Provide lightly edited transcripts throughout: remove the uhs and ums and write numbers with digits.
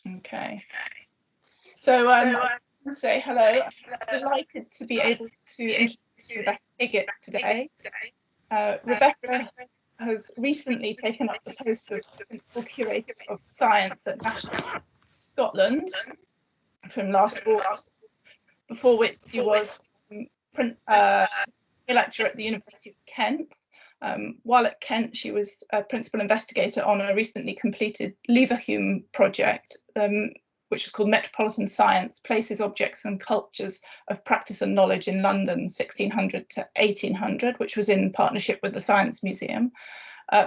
Okay. So I want to say hello. I'm delighted to be able to introduce Rebekah Higgitt today. Rebekah has recently taken up the post of Principal Curator of Science at National Scotland from last August, before which she was a lecturer at the University of Kent. While at Kent, she was a principal investigator on a recently completed Leverhulme project, which was called Metropolitan Science, Places, Objects and Cultures of Practice and Knowledge in London, 1600 to 1800, which was in partnership with the Science Museum.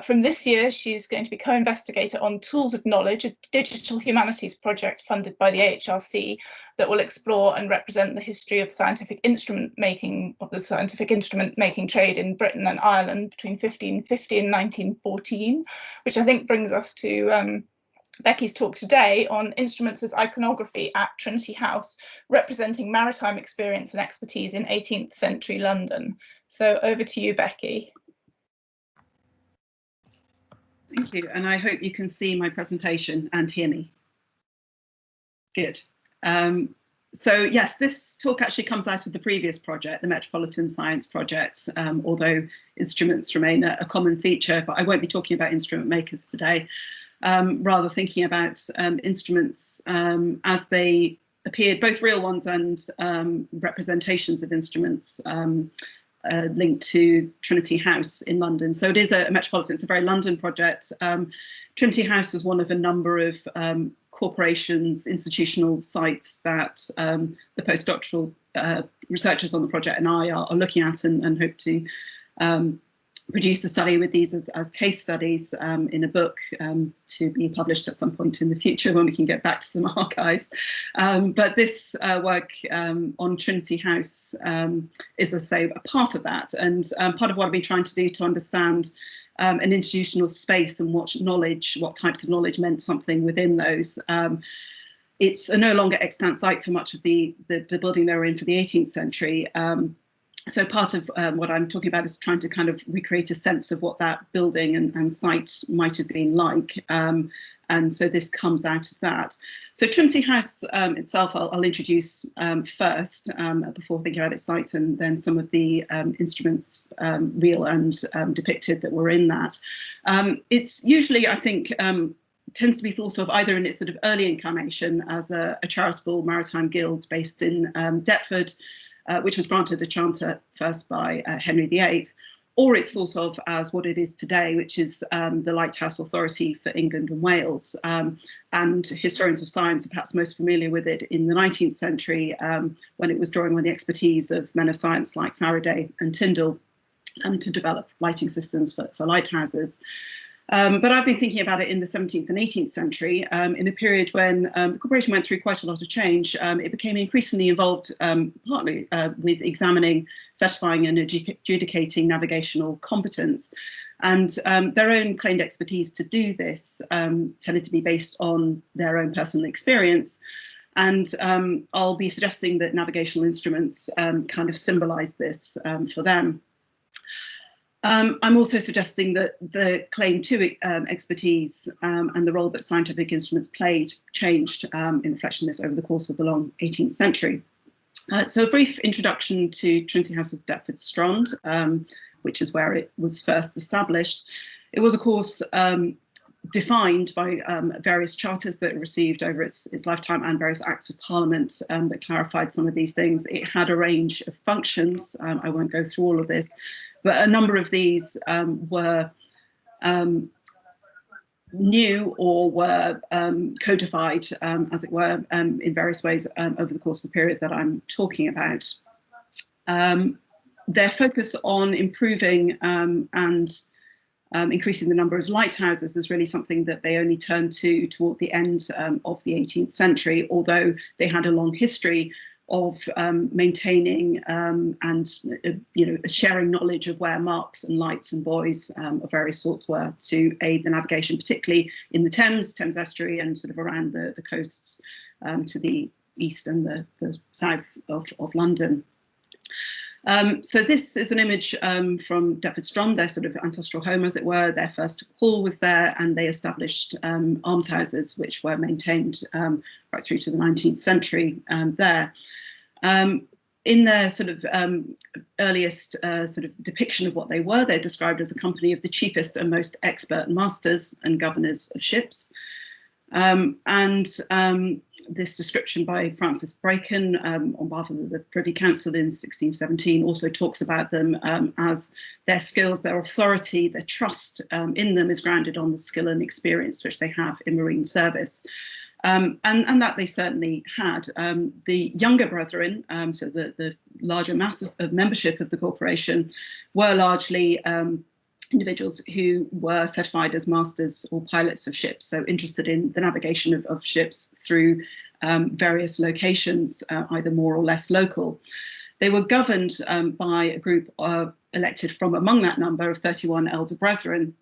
From this year, she's going to be co-investigator on Tools of Knowledge, a digital humanities project funded by the AHRC that will explore and represent the history of scientific instrument making, of the scientific instrument making trade in Britain and Ireland between 1550 and 1914, which I think brings us to Becky's talk today on instruments as iconography at Trinity House, representing maritime experience and expertise in 18th century London. So over to you, Becky. Thank you, and I hope you can see my presentation and hear me. Good. So yes, this talk actually comes out of the previous project, the Metropolitan Science Project, although instruments remain a common feature, but I won't be talking about instrument makers today, rather thinking about instruments as they appeared, both real ones and representations of instruments linked to Trinity House in London. So it is a metropolitan, it's a very London project. Trinity House is one of a number of corporations, institutional sites that the postdoctoral researchers on the project and I are looking at and hope to produce a study with these as case studies in a book to be published at some point in the future when we can get back to some archives. But this work on Trinity House is, as I say, a part of that, and part of what I've been trying to do to understand an institutional space and what knowledge, what types of knowledge meant something within those. It's a no longer extant site for much of the building they were in for the 18th century. So part of what I'm talking about is trying to kind of recreate a sense of what that building and site might have been like. And so this comes out of that. So Trinity House itself, I'll introduce first before thinking about its site and then some of the instruments, real and depicted, that were in that. It's usually, I think, tends to be thought of either in its sort of early incarnation as a charitable maritime guild based in Deptford, which was granted a charter first by Henry VIII, or it's thought of as what it is today, which is the Lighthouse Authority for England and Wales. And historians of science are perhaps most familiar with it in the 19th century, when it was drawing on the expertise of men of science like Faraday and Tyndall to develop lighting systems for lighthouses. But I've been thinking about it in the 17th and 18th century, in a period when the corporation went through quite a lot of change. It became increasingly involved, partly with examining, certifying and adjudicating navigational competence. And their own claimed expertise to do this tended to be based on their own personal experience. And I'll be suggesting that navigational instruments kind of symbolize this for them. I'm also suggesting that the claim to expertise and the role that scientific instruments played changed in reflection of this over the course of the long 18th century. So a brief introduction to Trinity House of Deptford Strand, which is where it was first established. It was, of course, defined by various charters that it received over its lifetime and various acts of parliament that clarified some of these things. It had a range of functions. I won't go through all of this, but a number of these were new or were codified, as it were, in various ways over the course of the period that I'm talking about. Their focus on improving and increasing the number of lighthouses is really something that they only turned to toward the end of the 18th century, although they had a long history of maintaining and sharing knowledge of where marks and lights and buoys of various sorts were to aid the navigation, particularly in the Thames estuary and sort of around the coasts to the east and the south of London. So this is an image from Deptford Strand, their sort of ancestral home, as it were. Their first hall was there, and they established almshouses, which were maintained right through to the 19th century there. In their sort of earliest sort of depiction of what they were, they're described as a company of the chiefest and most expert masters and governors of ships. This description by Francis Bacon on behalf of the Privy Council in 1617 also talks about them as their skills, their authority, their trust in them is grounded on the skill and experience which they have in marine service. And that they certainly had. The younger brethren, so the larger mass of membership of the corporation, were largely individuals who were certified as masters or pilots of ships, so interested in the navigation of ships through various locations, either more or less local. They were governed by a group elected from among that number of 31 elder brethren,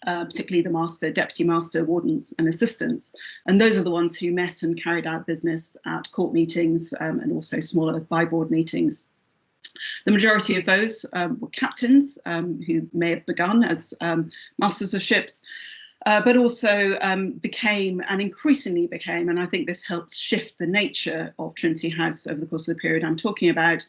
particularly the master, deputy master, wardens and assistants. And those are the ones who met and carried out business at court meetings and also smaller by-board meetings. The majority of those were captains who may have begun as masters of ships, but also became and increasingly became, and I think this helped shift the nature of Trinity House over the course of the period I'm talking about,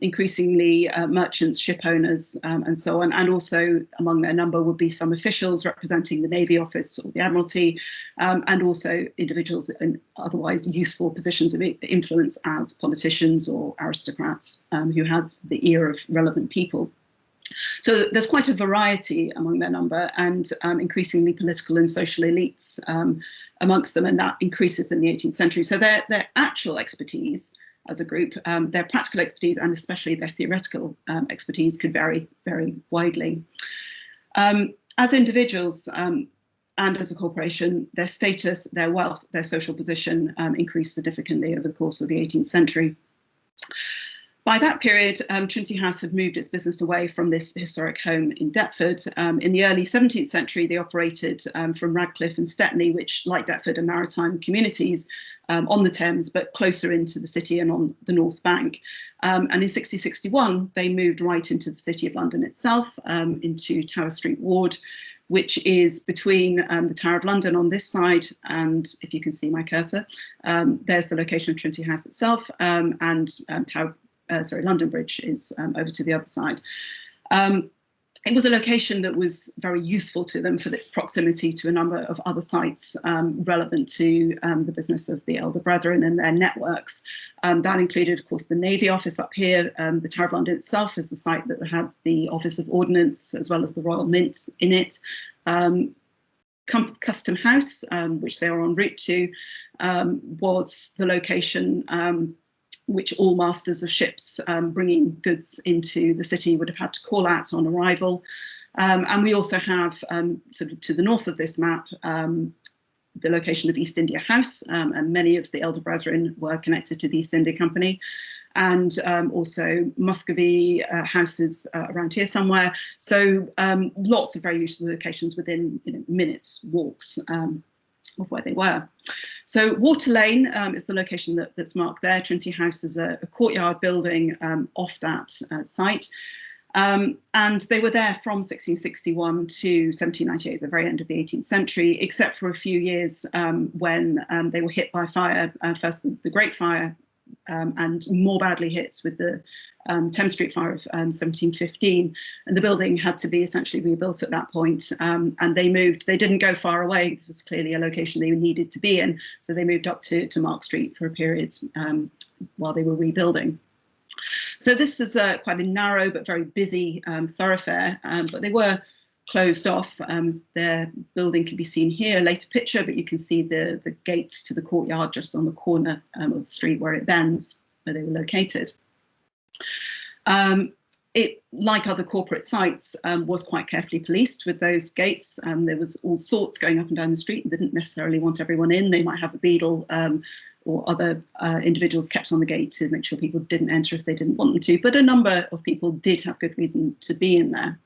increasingly merchants, ship owners and so on, and also among their number would be some officials representing the Navy Office or the Admiralty, and also individuals in otherwise useful positions of influence as politicians or aristocrats who had the ear of relevant people. So there's quite a variety among their number, and increasingly political and social elites amongst them, and that increases in the 18th century. So their actual expertise as a group, their practical expertise, and especially their theoretical expertise could vary very widely. As individuals and as a corporation, their status, their wealth, their social position increased significantly over the course of the 18th century. By that period, Trinity House had moved its business away from this historic home in Deptford. In the early 17th century, they operated from Radcliffe and Stepney, which, like Deptford, are maritime communities on the Thames, but closer into the city and on the North Bank. And in 1661, they moved right into the City of London itself, into Tower Street Ward, which is between the Tower of London on this side, and if you can see my cursor, there's the location of Trinity House itself, and London Bridge is over to the other side. It was a location that was very useful to them for its proximity to a number of other sites relevant to the business of the elder brethren and their networks. That included, of course, the Navy Office up here. The Tower of London itself is the site that had the Office of Ordnance as well as the Royal Mint in it. Custom House, which they are en route to, was the location which all masters of ships bringing goods into the city would have had to call out on arrival. And we also have, sort of to the north of this map, the location of East India House, and many of the elder brethren were connected to the East India Company, and also Muscovy houses around here somewhere. So lots of very useful locations within minutes walks of where they were. So Water Lane is the location that's marked there. Trinity House is a courtyard building off that site. And they were there from 1661 to 1798, the very end of the 18th century, except for a few years when they were hit by fire, first the Great Fire, and more badly hit with the Thames Street Fire of 1715, and the building had to be essentially rebuilt at that point. And they moved, they didn't go far away. This is clearly a location they needed to be in, so they moved up to Mark Street for a period while they were rebuilding. So this is quite a narrow but very busy thoroughfare, but they were closed off. Their building can be seen here, later picture, but you can see the gates to the courtyard just on the corner of the street where it bends, where they were located. It, like other corporate sites, was quite carefully policed with those gates. There was all sorts going up and down the street and didn't necessarily want everyone in. They might have a beadle or other individuals kept on the gate to make sure people didn't enter if they didn't want them to, but a number of people did have good reason to be in there.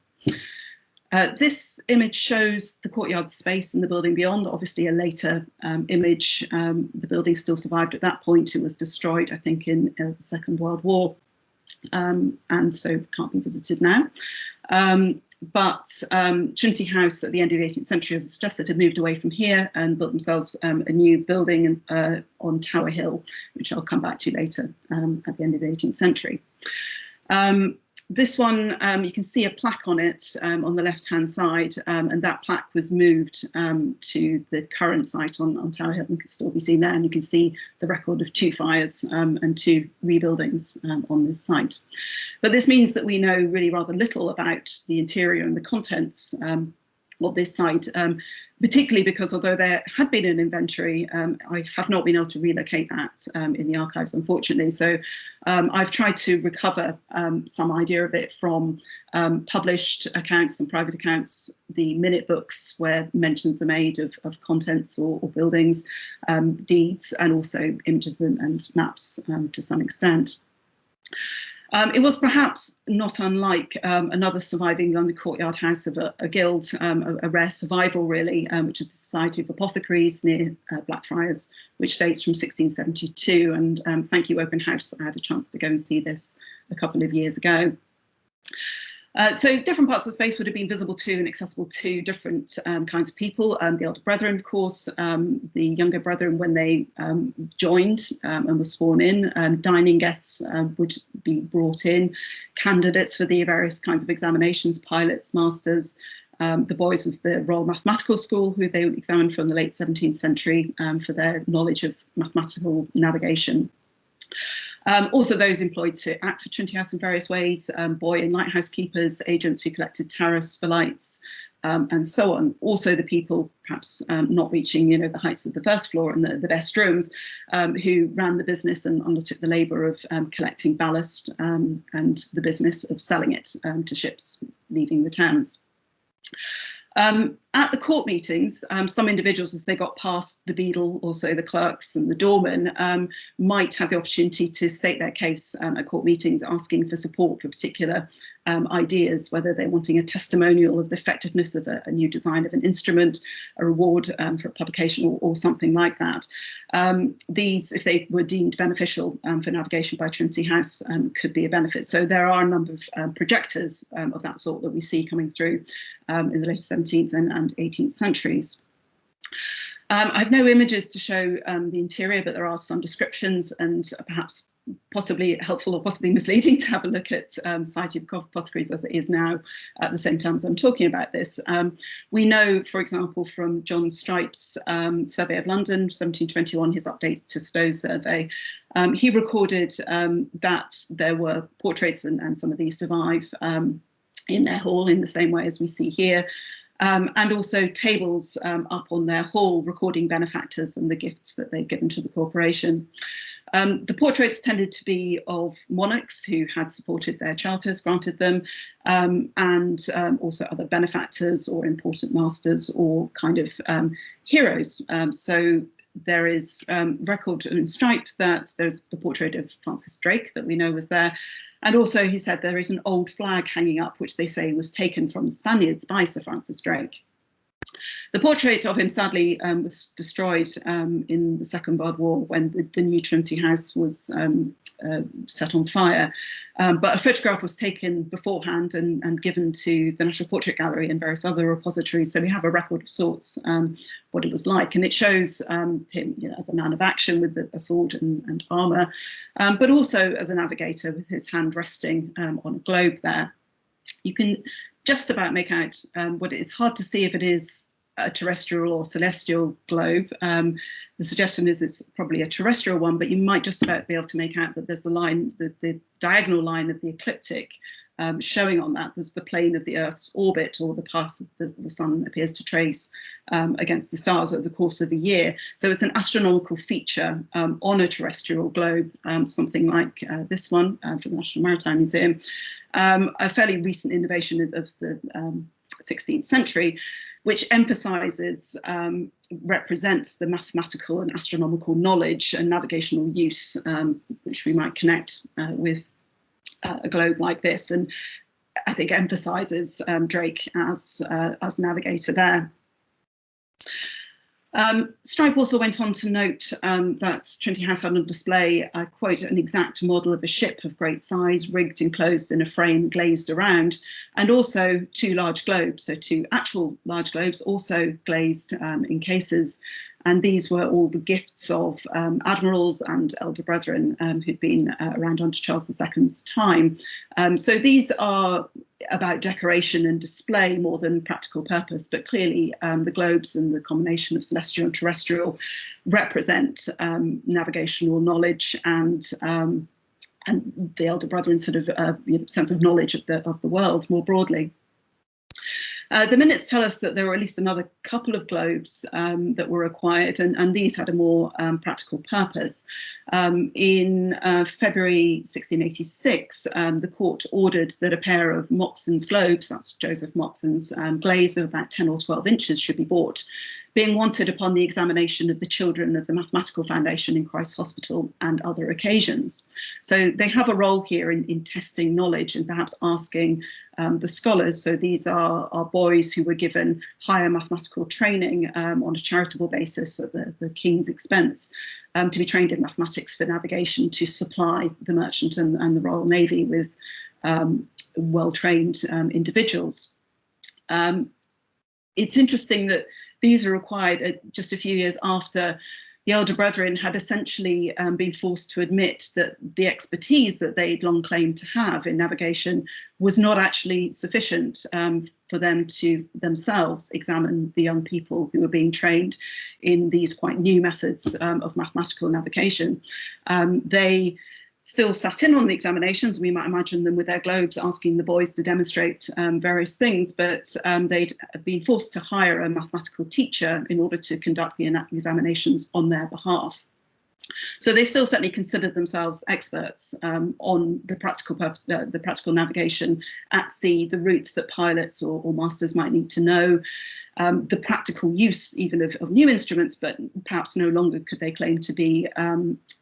This image shows the courtyard space and the building beyond, obviously a later image. The building still survived at that point. It was destroyed, I think, in the Second World War. and so can't be visited now. But Trinity House at the end of the 18th century, as I suggested, had moved away from here and built themselves a new building on Tower Hill, which I'll come back to later at the end of the 18th century. This one, you can see a plaque on it on the left-hand side, and that plaque was moved to the current site on Tower Hill and can still be seen there. And you can see the record of 2 fires and 2 rebuildings on this site. But this means that we know really rather little about the interior and the contents of this site, particularly because although there had been an inventory, I have not been able to relocate that in the archives, unfortunately. So I've tried to recover some idea of it from published accounts and private accounts, the minute books where mentions are made of contents or buildings, deeds, and also images and maps to some extent. It was perhaps not unlike another surviving London Courtyard House of a guild, a rare survival really, which is the Society of Apothecaries near Blackfriars, which dates from 1672. And thank you, Open House. I had a chance to go and see this a couple of years ago. So different parts of the space would have been visible to and accessible to different kinds of people. The elder brethren, of course, the younger brethren when they joined and were sworn in. Dining guests would be brought in, candidates for the various kinds of examinations, pilots, masters, the boys of the Royal Mathematical School, who they examined from the late 17th century for their knowledge of mathematical navigation. Also those employed to act for Trinity House in various ways, buoy and lighthouse keepers, agents who collected tariffs for lights, and so on. Also the people perhaps not reaching the heights of the first floor and the best rooms, who ran the business and undertook the labour of collecting ballast and the business of selling it to ships leaving the towns. At the court meetings, some individuals, as they got past the beadle, also the clerks and the doormen, might have the opportunity to state their case at court meetings, asking for support for particular ideas, whether they're wanting a testimonial of the effectiveness of a new design of an instrument, a reward for a publication, or something like that. These, if they were deemed beneficial for navigation by Trinity House, could be a benefit. So there are a number of projectors of that sort that we see coming through in the late 17th and 18th centuries. I have no images to show the interior, but there are some descriptions, and perhaps possibly helpful or possibly misleading to have a look at Society of Apothecaries as it is now at the same time as I'm talking about this. We know, for example, from John Strype's Survey of London, 1721, his updates to Stowe's survey, he recorded that there were portraits, and some of these survive in their hall in the same way as we see here. And also tables up on their hall recording benefactors and the gifts that they'd given to the corporation. The portraits tended to be of monarchs who had supported their charters, granted them, and also other benefactors or important masters or kind of heroes. So there is record in Strype that there's the portrait of Francis Drake that we know was there. And also he said there is an old flag hanging up, which they say was taken from the Spaniards by Sir Francis Drake. The portrait of him sadly was destroyed in the Second World War when the new Trinity House was set on fire. But a photograph was taken beforehand and given to the National Portrait Gallery and various other repositories. So we have a record of sorts, what it was like. And it shows him as a man of action with a sword and armour, but also as a navigator with his hand resting on a globe there. You can just about make out what it is. Hard to see if it is a terrestrial or celestial globe. The suggestion is it's probably a terrestrial one, but you might just about be able to make out that there's the line, the diagonal line of the ecliptic showing on that. There's the plane of the Earth's orbit, or the path that the sun appears to trace against the stars over the course of a year. So it's an astronomical feature on a terrestrial globe, something like this one from the National Maritime Museum. A fairly recent innovation of the 16th century, which emphasizes, represents the mathematical and astronomical knowledge and navigational use, which we might connect with a globe like this, and I think emphasizes Drake as navigator there. Strype also went on to note that Trinity House had on display, I quote, an exact model of a ship of great size, rigged and closed in a frame glazed around, and also 2 large globes, so 2 actual large globes, also glazed in cases. And these were all the gifts of admirals and elder brethren who'd been around under Charles II's time. So these are about decoration and display more than practical purpose, but clearly the globes and the combination of celestial and terrestrial represent navigational knowledge and the elder brethren sort of sense of knowledge of the world more broadly. The minutes tell us that there were at least another couple of globes that were acquired, and these had a more practical purpose. In February 1686, the court ordered that a pair of Moxon's globes, that's Joseph Moxon's, glazed of about 10 or 12 inches, should be bought, being wanted upon the examination of the children of the Mathematical Foundation in Christ's Hospital and other occasions. So they have a role here in testing knowledge and perhaps asking the scholars, so these are boys who were given higher mathematical training on a charitable basis at the King's expense, to be trained in mathematics for navigation to supply the merchant and the Royal Navy with well-trained individuals. It's interesting that these are required just a few years after the elder brethren had essentially been forced to admit that the expertise that they'd long claimed to have in navigation was not actually sufficient for them to themselves examine the young people who were being trained in these quite new methods of mathematical navigation. They still sat in on the examinations. We might imagine them with their globes asking the boys to demonstrate various things, but they'd been forced to hire a mathematical teacher in order to conduct the examinations on their behalf. So they still certainly considered themselves experts on the practical purpose, the practical navigation at sea, the routes that pilots or masters might need to know, the practical use even of new instruments, but perhaps no longer could they claim to be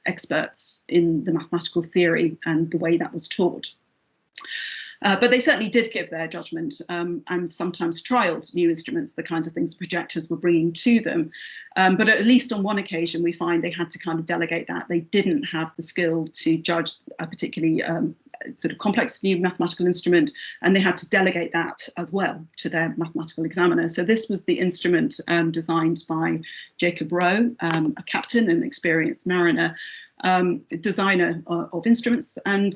experts in the mathematical theory and the way that was taught. But they certainly did give their judgment and sometimes trialled new instruments, the kinds of things projectors were bringing to them. But at least on one occasion, we find they had to kind of delegate that. They didn't have the skill to judge a particularly sort of complex new mathematical instrument, and they had to delegate that as well to their mathematical examiner. So this was the instrument designed by Jacob Rowe, a captain and experienced mariner, designer of instruments, and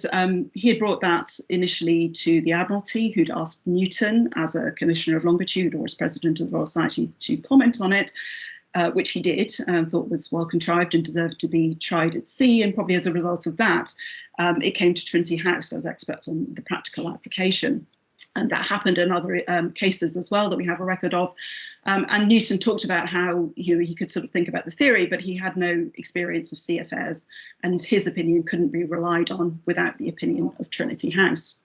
he had brought that initially to the Admiralty, who'd asked Newton as a commissioner of longitude or as president of the Royal Society to comment on it, which he did and thought was well contrived and deserved to be tried at sea. And probably as a result of that, it came to Trinity House as experts on the practical application. And that happened in other cases as well that we have a record of. And Newton talked about how he could sort of think about the theory, but he had no experience of sea affairs, and his opinion couldn't be relied on without the opinion of Trinity House.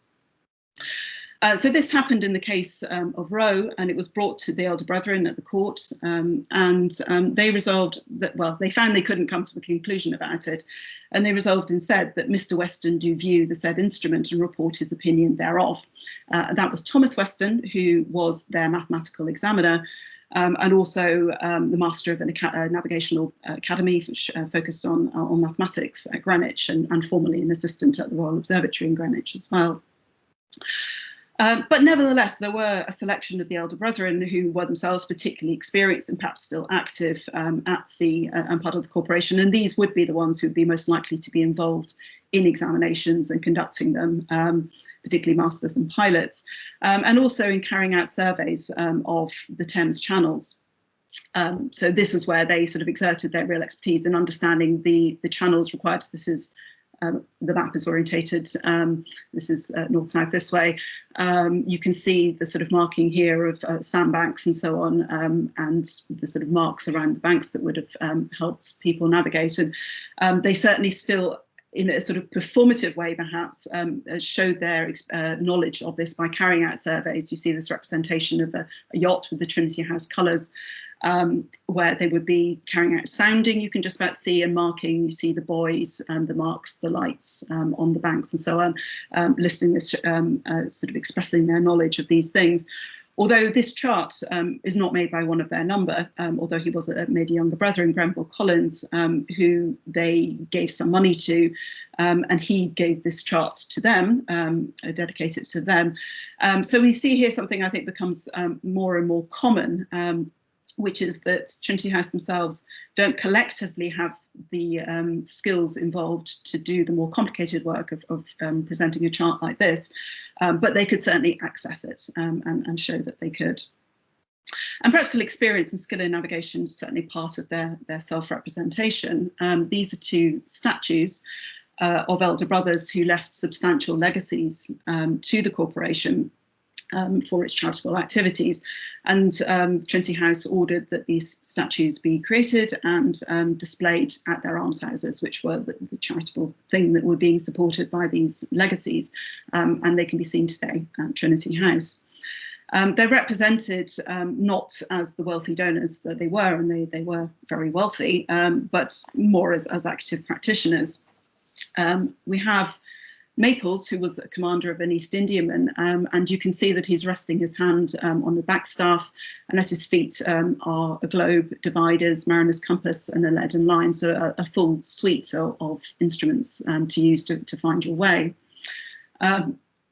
So this happened in the case of Rowe, and it was brought to the elder brethren at the court, and they resolved that, well, they found they couldn't come to a conclusion about it, and they resolved instead that Mr. Weston do view the said instrument and report his opinion thereof. That was Thomas Weston, who was their mathematical examiner, and also the master of a navigational academy which focused on mathematics at Greenwich, and formerly an assistant at the Royal Observatory in Greenwich as well. But nevertheless, there were a selection of the elder brethren who were themselves particularly experienced and perhaps still active at sea and part of the corporation, and these would be the ones who would be most likely to be involved in examinations and conducting them, particularly masters and pilots, and also in carrying out surveys of the Thames channels. So this is where they sort of exerted their real expertise in understanding the channels required. This is the map is orientated, this is north-south this way. You can see the sort of marking here of sandbanks and so on, and the sort of marks around the banks that would have helped people navigate. And they certainly still, in a sort of performative way perhaps, showed their knowledge of this by carrying out surveys. You see this representation of a yacht with the Trinity House colours, where they would be carrying out sounding, you can just about see, and marking. You see the buoys, the marks, the lights on the banks and so on, listing this, sort of expressing their knowledge of these things. Although this chart is not made by one of their number, although he was made a younger brother in Grenville Collins, who they gave some money to, and he gave this chart to them, dedicated to them. So we see here something I think becomes more and more common, which is that Trinity House themselves don't collectively have the skills involved to do the more complicated work of presenting a chart like this, but they could certainly access it and show that they could. And practical experience and skill in navigation is certainly part of their self-representation. These are two statues of elder brothers who left substantial legacies to the corporation for its charitable activities, and Trinity House ordered that these statues be created and displayed at their almshouses, which were the charitable thing that were being supported by these legacies, and they can be seen today at Trinity House. They're represented not as the wealthy donors that they were, and they were very wealthy, but more as active practitioners. We have Maples, who was a commander of an East Indiaman, and you can see that he's resting his hand on the backstaff, and at his feet are a globe, dividers, mariner's compass, and a leaden line, so a full suite of instruments to use to find your way.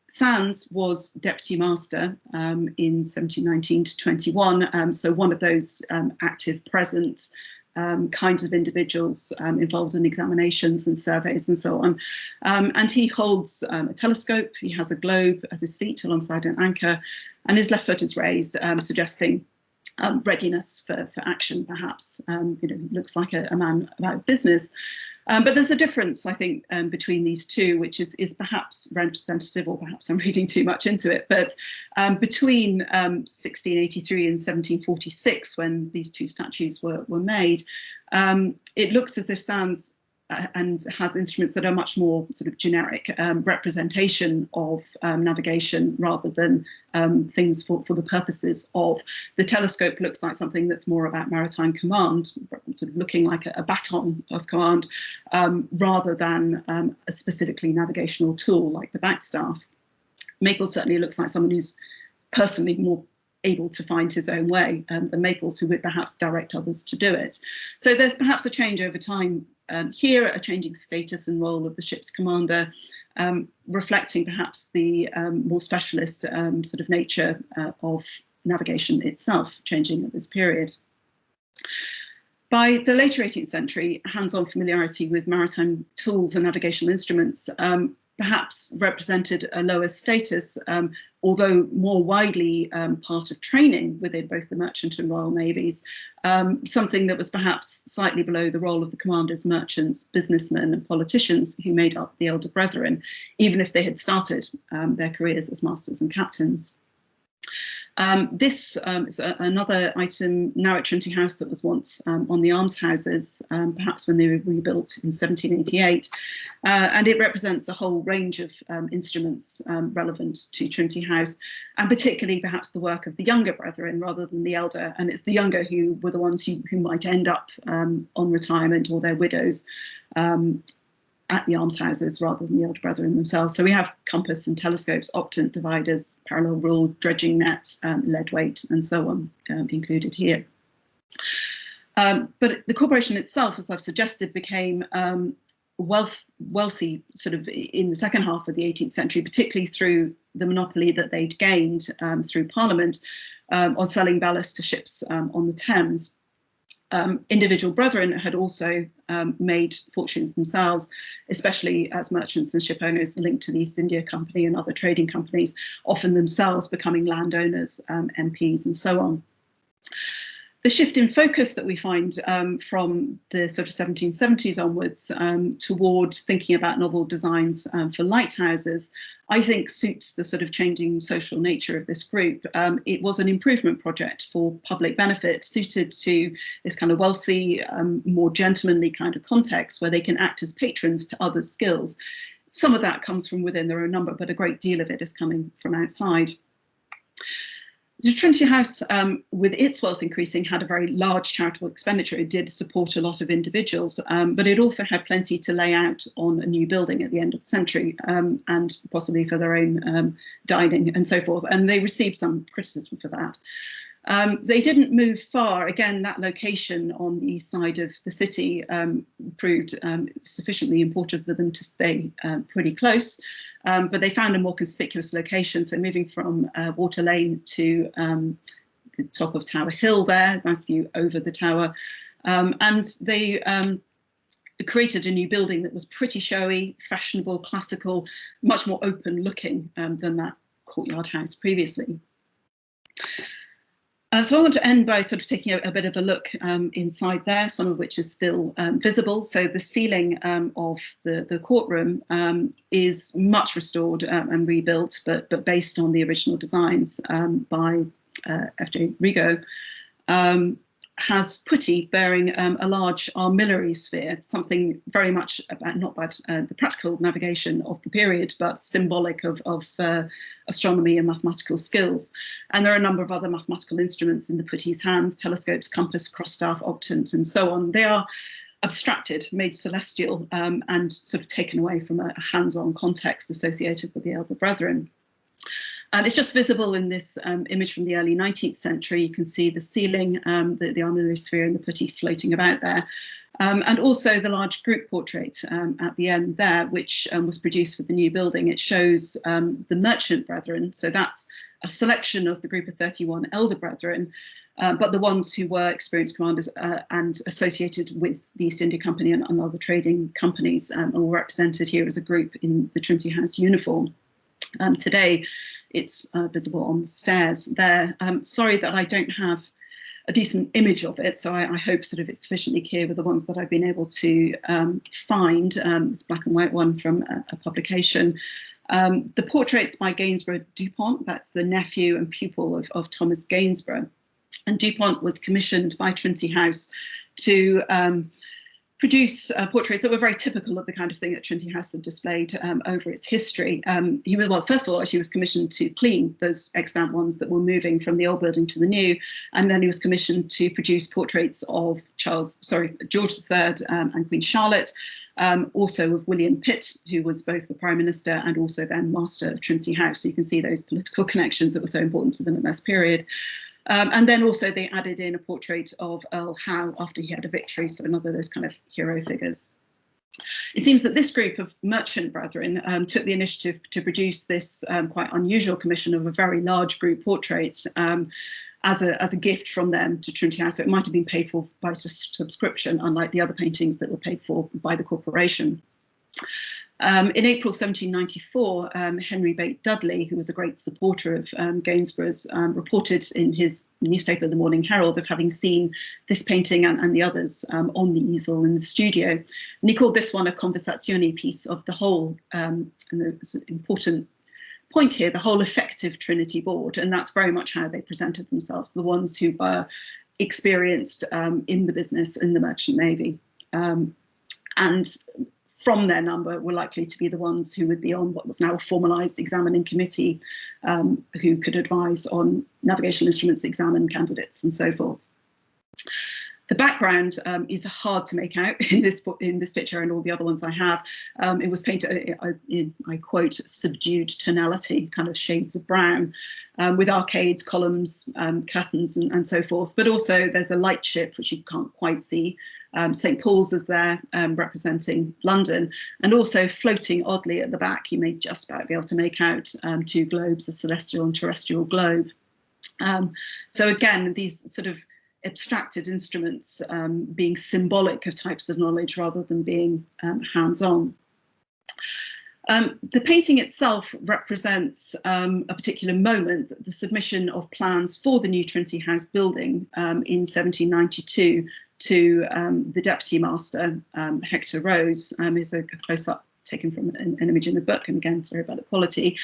Sands was deputy master in 1719 to 21, so one of those active, present kinds of individuals involved in examinations and surveys and so on. And he holds a telescope, he has a globe at his feet alongside an anchor, and his left foot is raised, suggesting readiness for action, perhaps. Looks like a man about business. But there's a difference, I think, between these two, which is perhaps representative, or perhaps I'm reading too much into it, but between 1683 and 1746, when these two statues were made, it looks as if Sands and has instruments that are much more sort of generic representation of navigation, rather than things for the purposes of. The telescope looks like something that's more about maritime command, sort of looking like a baton of command, rather than a specifically navigational tool like the backstaff. Maples certainly looks like someone who's personally more able to find his own way than Maples, who would perhaps direct others to do it. So there's perhaps a change over time here, a changing status and role of the ship's commander, reflecting perhaps the more specialist sort of nature of navigation itself, changing at this period. By the later 18th century, hands-on familiarity with maritime tools and navigational instruments perhaps represented a lower status, although more widely part of training within both the merchant and royal navies, something that was perhaps slightly below the role of the commanders, merchants, businessmen and politicians who made up the elder brethren, even if they had started their careers as masters and captains. This is another item now at Trinity House that was once on the almshouses, perhaps when they were rebuilt in 1788, and it represents a whole range of instruments relevant to Trinity House, and particularly perhaps the work of the younger brethren rather than the elder, and it's the younger who were the ones who might end up on retirement, or their widows, at the almshouses rather than the elder brethren themselves. So we have compass and telescopes, octant, dividers, parallel rule, dredging net, lead weight, and so on included here. But the corporation itself, as I've suggested, became wealthy sort of in the second half of the 18th century, particularly through the monopoly that they'd gained through Parliament on selling ballast to ships on the Thames. Individual brethren had also made fortunes themselves, especially as merchants and ship owners linked to the East India Company and other trading companies, often themselves becoming landowners, MPs and so on. The shift in focus that we find from the sort of 1770s onwards towards thinking about novel designs for lighthouses, I think suits the sort of changing social nature of this group. It was an improvement project for public benefit, suited to this kind of wealthy, more gentlemanly kind of context where they can act as patrons to others' skills. Some of that comes from within their own number, but a great deal of it is coming from outside. The Trinity House, with its wealth increasing, had a very large charitable expenditure. It did support a lot of individuals, but it also had plenty to lay out on a new building at the end of the century, and possibly for their own dining and so forth. And they received some criticism for that. They didn't move far. Again, that location on the east side of the city proved sufficiently important for them to stay pretty close. But they found a more conspicuous location. So moving from Water Lane to the top of Tower Hill there, nice view over the tower. And they created a new building that was pretty showy, fashionable, classical, much more open looking than that Courtyard House previously. So I want to end by sort of taking a bit of a look inside there, some of which is still visible. So the ceiling of the courtroom is much restored and rebuilt, but based on the original designs by F.J. Rigaud. Has putti bearing a large armillary sphere, something very much about, not about the practical navigation of the period, but symbolic of astronomy and mathematical skills. And there are a number of other mathematical instruments in the putti's hands: telescopes, compass, crossstaff, octant, and so on. They are abstracted, made celestial, and sort of taken away from a hands-on context associated with the Elder Brethren. It's just visible in this image from the early 19th century. You can see the ceiling, the armillary sphere and the putti floating about there. And also the large group portrait at the end there, which was produced for the new building. It shows the merchant brethren. So that's a selection of the group of 31 elder brethren, but the ones who were experienced commanders and associated with the East India Company and other trading companies, are represented here as a group in the Trinity House uniform. Today, it's visible on the stairs there. Sorry that I don't have a decent image of it, so I hope sort of it's sufficiently clear with the ones that I've been able to find. This black and white one from a publication. The portrait's by Gainsborough Dupont. That's the nephew and pupil of Thomas Gainsborough. And Dupont was commissioned by Trinity House to produce portraits that were very typical of the kind of thing that Trinity House had displayed over its history. He was, well, first of all, he was commissioned to clean those extant ones that were moving from the old building to the new, and then he was commissioned to produce portraits of George III and Queen Charlotte, also of William Pitt, who was both the Prime Minister and also then Master of Trinity House. So you can see those political connections that were so important to them in this period. And then also they added in a portrait of Earl Howe after he had a victory, so another of those kind of hero figures. It seems that this group of merchant brethren took the initiative to produce this quite unusual commission of a very large group portrait as a gift from them to Trinity House. So it might have been paid for by subscription, unlike the other paintings that were paid for by the corporation. In April 1794, Henry Bate Dudley, who was a great supporter of Gainsborough's, reported in his newspaper, the Morning Herald, of having seen this painting and the others on the easel in the studio. And he called this one a conversazione piece of the whole, and there's an important point here, the whole effective Trinity board. And that's very much how they presented themselves, the ones who were experienced in the business, in the merchant navy. And from their number were likely to be the ones who would be on what was now a formalised examining committee, who could advise on navigational instruments, examine candidates and so forth. The background is hard to make out in this picture and all the other ones I have. It was painted in, I quote, subdued tonality, kind of shades of brown, with arcades, columns, curtains and so forth. But also there's a light ship, which you can't quite see. St. Paul's is there representing London, and also floating oddly at the back, you may just about be able to make out two globes, a celestial and terrestrial globe. So again, these sort of abstracted instruments being symbolic of types of knowledge rather than being hands-on. The painting itself represents a particular moment, the submission of plans for the new Trinity House building in 1792 to the Deputy Master, Hector Rose. Is a close-up taken from an image in the book, and again, sorry about the quality.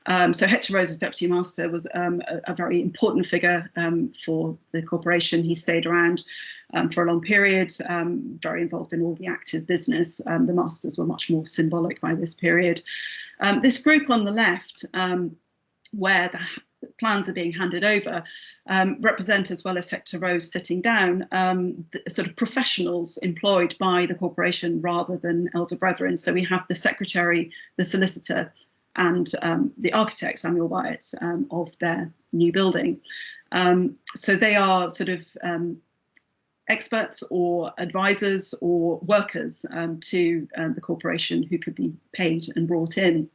So Hector Rose as Deputy Master was a very important figure for the corporation. He stayed around for a long period, very involved in all the active business. The masters were much more symbolic by this period. This group on the left, where plans are being handed over, represent, as well as Hector Rose sitting down, the sort of professionals employed by the corporation rather than elder brethren. So we have the secretary, the solicitor, and the architect, Samuel Wyatt, of their new building. So they are sort of experts or advisors or workers to the corporation who could be paid and brought in.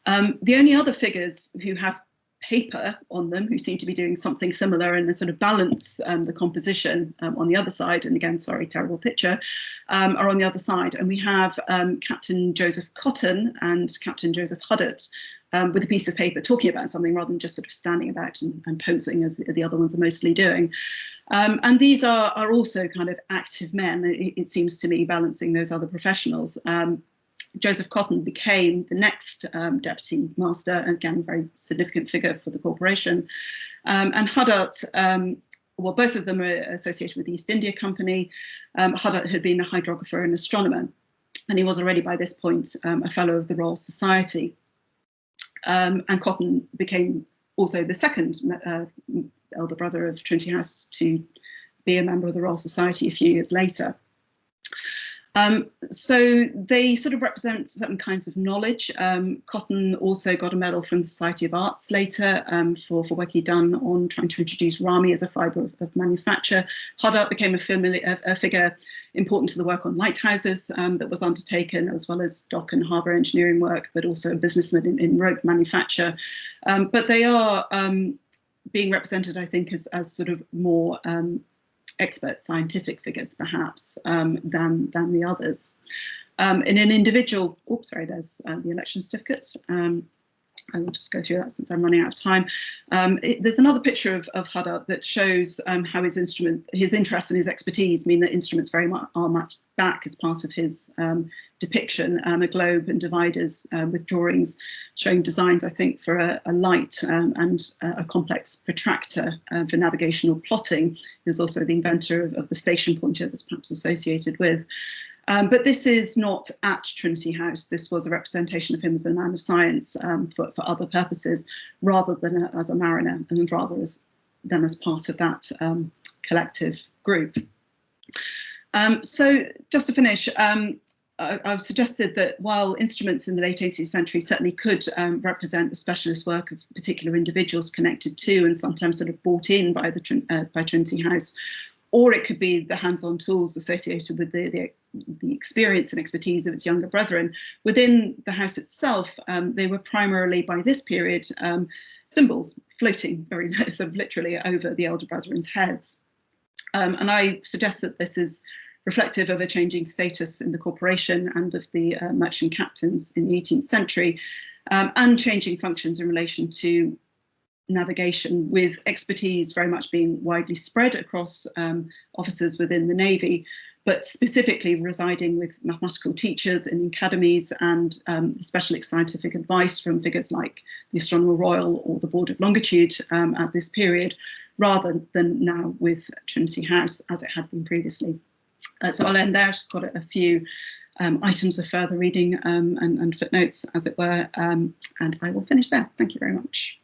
The only other figures who have paper on them, who seem to be doing something similar and sort of balance the composition on the other side, and again, sorry, terrible picture, are on the other side. And we have Captain Joseph Cotton and Captain Joseph Higgitt with a piece of paper talking about something rather than just sort of standing about and posing as the other ones are mostly doing. And these are also kind of active men, it seems to me, balancing those other professionals. Joseph Cotton became the next deputy master, again, a very significant figure for the corporation. And Higgitt, well, both of them are associated with the East India Company. Higgitt had been a hydrographer and astronomer, and he was already by this point a fellow of the Royal Society. And Cotton became also the second elder brother of Trinity House to be a member of the Royal Society a few years later. So they sort of represent certain kinds of knowledge. Cotton also got a medal from the Society of Arts later for work he'd done on trying to introduce Rami as a fibre of manufacture. Higgitt became a figure important to the work on lighthouses that was undertaken, as well as dock and harbour engineering work, but also a businessman in rope manufacture. But they are being represented, I think, as sort of more expert scientific figures, perhaps, than the others. In an individual, oops, sorry, there's the election certificate. I will just go through that since I'm running out of time. There's another picture of Higgitt that shows how his interest and his expertise mean that instruments very much are matched back as part of his depiction, a globe and dividers with drawings showing designs, I think, for a light and a complex protractor for navigational plotting. He was also the inventor of the station pointer that's perhaps associated with. But this is not at Trinity House. This was a representation of him as a man of science for other purposes, rather than as a mariner, and rather than as part of that collective group. So just to finish, I've suggested that while instruments in the late 18th century certainly could represent the specialist work of particular individuals connected to and sometimes sort of brought in by Trinity House, or it could be the hands-on tools associated with the experience and expertise of its younger brethren. Within the house itself, they were primarily, by this period, symbols floating very sort of literally over the elder brethren's heads. And I suggest that this is reflective of a changing status in the corporation and of the merchant captains in the 18th century, and changing functions in relation to navigation, with expertise very much being widely spread across officers within the Navy, but specifically residing with mathematical teachers in academies and specialist scientific advice from figures like the Astronomer Royal or the Board of Longitude at this period, rather than now with Trinity House as it had been previously. So I'll end there. I've just got a few items of further reading and footnotes, as it were, and I will finish there. Thank you very much.